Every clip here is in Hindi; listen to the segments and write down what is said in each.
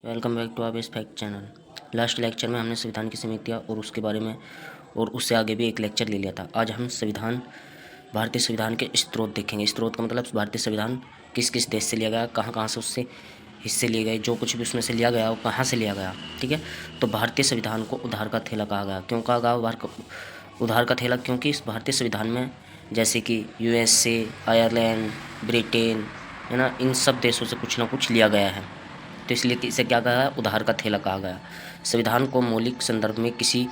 वेलकम बैक टू आवेश फैक्ट चैनल। लास्ट लेक्चर में हमने संविधान की समितियाँ और उसके बारे में और उससे आगे भी एक लेक्चर ले लिया था। आज हम भारतीय संविधान के स्रोत देखेंगे। स्रोत का मतलब भारतीय संविधान किस किस देश से लिया गया, कहाँ कहाँ से उससे हिस्से लिए गए, जो कुछ भी उसमें से लिया गया वो कहाँ से लिया गया। ठीक है, तो भारतीय संविधान को उधार का थैला कहा गया। क्यों कहा गया उधार का थैला? क्योंकि इस भारतीय संविधान में जैसे कि USA, आयरलैंड, ब्रिटेन, है ना, इन सब देशों से कुछ ना कुछ लिया गया है, तो इसलिए इसे क्या कहा है? उधार का थैला कहा गया। संविधान को मौलिक संदर्भ में किसी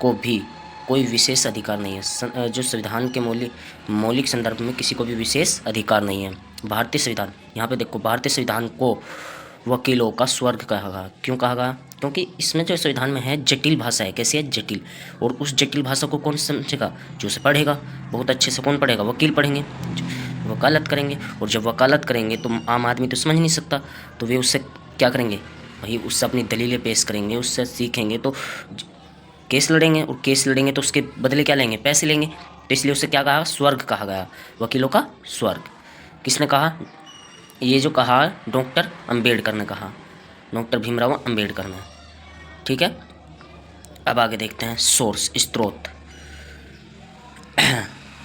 को भी कोई विशेष अधिकार नहीं है। जो संविधान के मौलिक संदर्भ में किसी को भी विशेष अधिकार नहीं है। भारतीय संविधान, यहाँ पे देखो, भारतीय संविधान को वकीलों का स्वर्ग कहा गया। क्यों कहा गया? क्योंकि इसमें जो संविधान में है जटिल भाषा है। कैसी है? जटिल। और उस जटिल भाषा को कौन समझेगा? जो उसे पढ़ेगा बहुत अच्छे से। कौन पढ़ेगा? वकील पढ़ेंगे, वकालत करेंगे। और जब वकालत करेंगे तो आम आदमी तो समझ नहीं सकता, तो वे उससे क्या करेंगे भाई? उससे अपनी दलीलें पेश करेंगे, उससे सीखेंगे, तो केस लड़ेंगे। और केस लड़ेंगे तो उसके बदले क्या लेंगे? पैसे लेंगे। तो इसलिए उसे क्या कहा? स्वर्ग कहा गया, वकीलों का स्वर्ग। किसने कहा? ये जो कहा डॉक्टर अंबेडकर ने कहा, डॉक्टर भीमराव अंबेडकर ने। ठीक है, अब आगे देखते हैं सोर्स, स्रोत।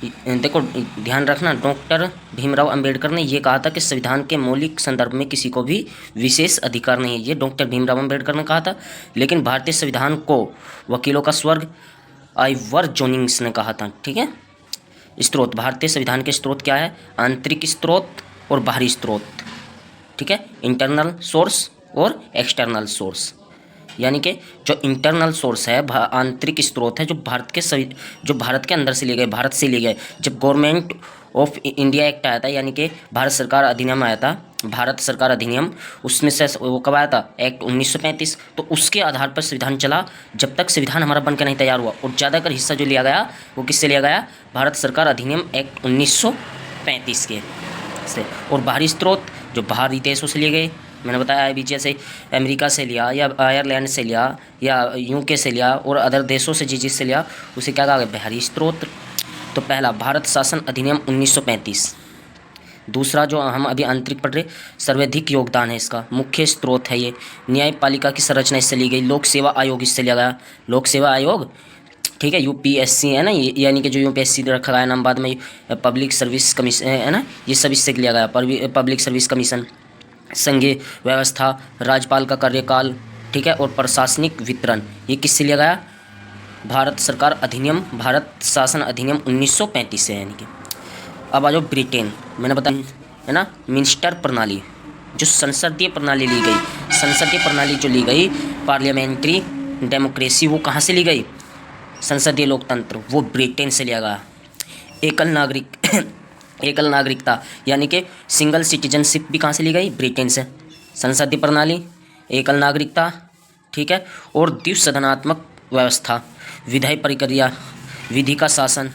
देखो, ध्यान रखना, डॉक्टर भीमराव अंबेडकर ने ये कहा था कि संविधान के मौलिक संदर्भ में किसी को भी विशेष अधिकार नहीं है। ये डॉक्टर भीमराव अंबेडकर ने कहा था। लेकिन भारतीय संविधान को वकीलों का स्वर्ग आइवर जोनिंग्स ने कहा था। ठीक है, स्रोत, भारतीय संविधान के स्रोत क्या है? आंतरिक स्रोत और बाहरी स्रोत। ठीक है, इंटरनल सोर्स और एक्सटर्नल सोर्स। यानी कि जो इंटरनल सोर्स है, आंतरिक स्रोत है, जो भारत के अंदर से लिए गए, भारत से लिए गए। जब गवर्नमेंट ऑफ इंडिया एक्ट आया था, यानी कि भारत सरकार अधिनियम आया था, भारत सरकार अधिनियम, उसमें से वो कब आया था? एक्ट 1935। तो उसके आधार पर संविधान चला, जब तक संविधान हमारा बनकर नहीं तैयार हुआ। और ज़्यादातर हिस्सा जो लिया गया वो किससे लिया गया? भारत सरकार अधिनियम एक्ट 1935 के से। और बाहरी स्रोत जो बाहरी देशों से लिए गए, मैंने बताया अभी, जैसे अमेरिका से लिया, या आयरलैंड से लिया, या UK से लिया, और अदर देशों से जिससे लिया, उसे क्या कहा गया? बाहरी स्रोत। तो पहला भारत शासन अधिनियम 1935। दूसरा जो हम अभी आंतरिक पढ़ रहे, सर्वाधिक योगदान है इसका, मुख्य स्रोत है ये। न्यायपालिका की संरचना इससे ली गई। लोक सेवा आयोग इससे लिया गया, लोक सेवा आयोग। ठीक है, UPSC है ना, यानी कि जो UPSC रखा गया नाम, बाद में पब्लिक सर्विस कमीशन है ना, ये सब इससे लिया गया, पब्लिक सर्विस कमीशन। संघीय व्यवस्था, राज्यपाल का कार्यकाल। ठीक है, और प्रशासनिक वितरण, ये किससे लिया गया? भारत सरकार अधिनियम, भारत शासन अधिनियम 1935 से। यानी कि अब आ जाओ ब्रिटेन। मैंने बताया है ना, मिनिस्टर प्रणाली, जो संसदीय प्रणाली ली गई, संसदीय प्रणाली जो ली गई, पार्लियामेंट्री डेमोक्रेसी, वो कहाँ से ली गई? संसदीय लोकतंत्र, वो ब्रिटेन से लिया गया। एकल नागरिकता, यानी कि सिंगल सिटीजनशिप भी कहाँ से ली गई? ब्रिटेन से। संसदीय प्रणाली, एकल नागरिकता, ठीक है, और द्विसदनात्मक व्यवस्था, विधायी प्रक्रिया, विधि का शासन,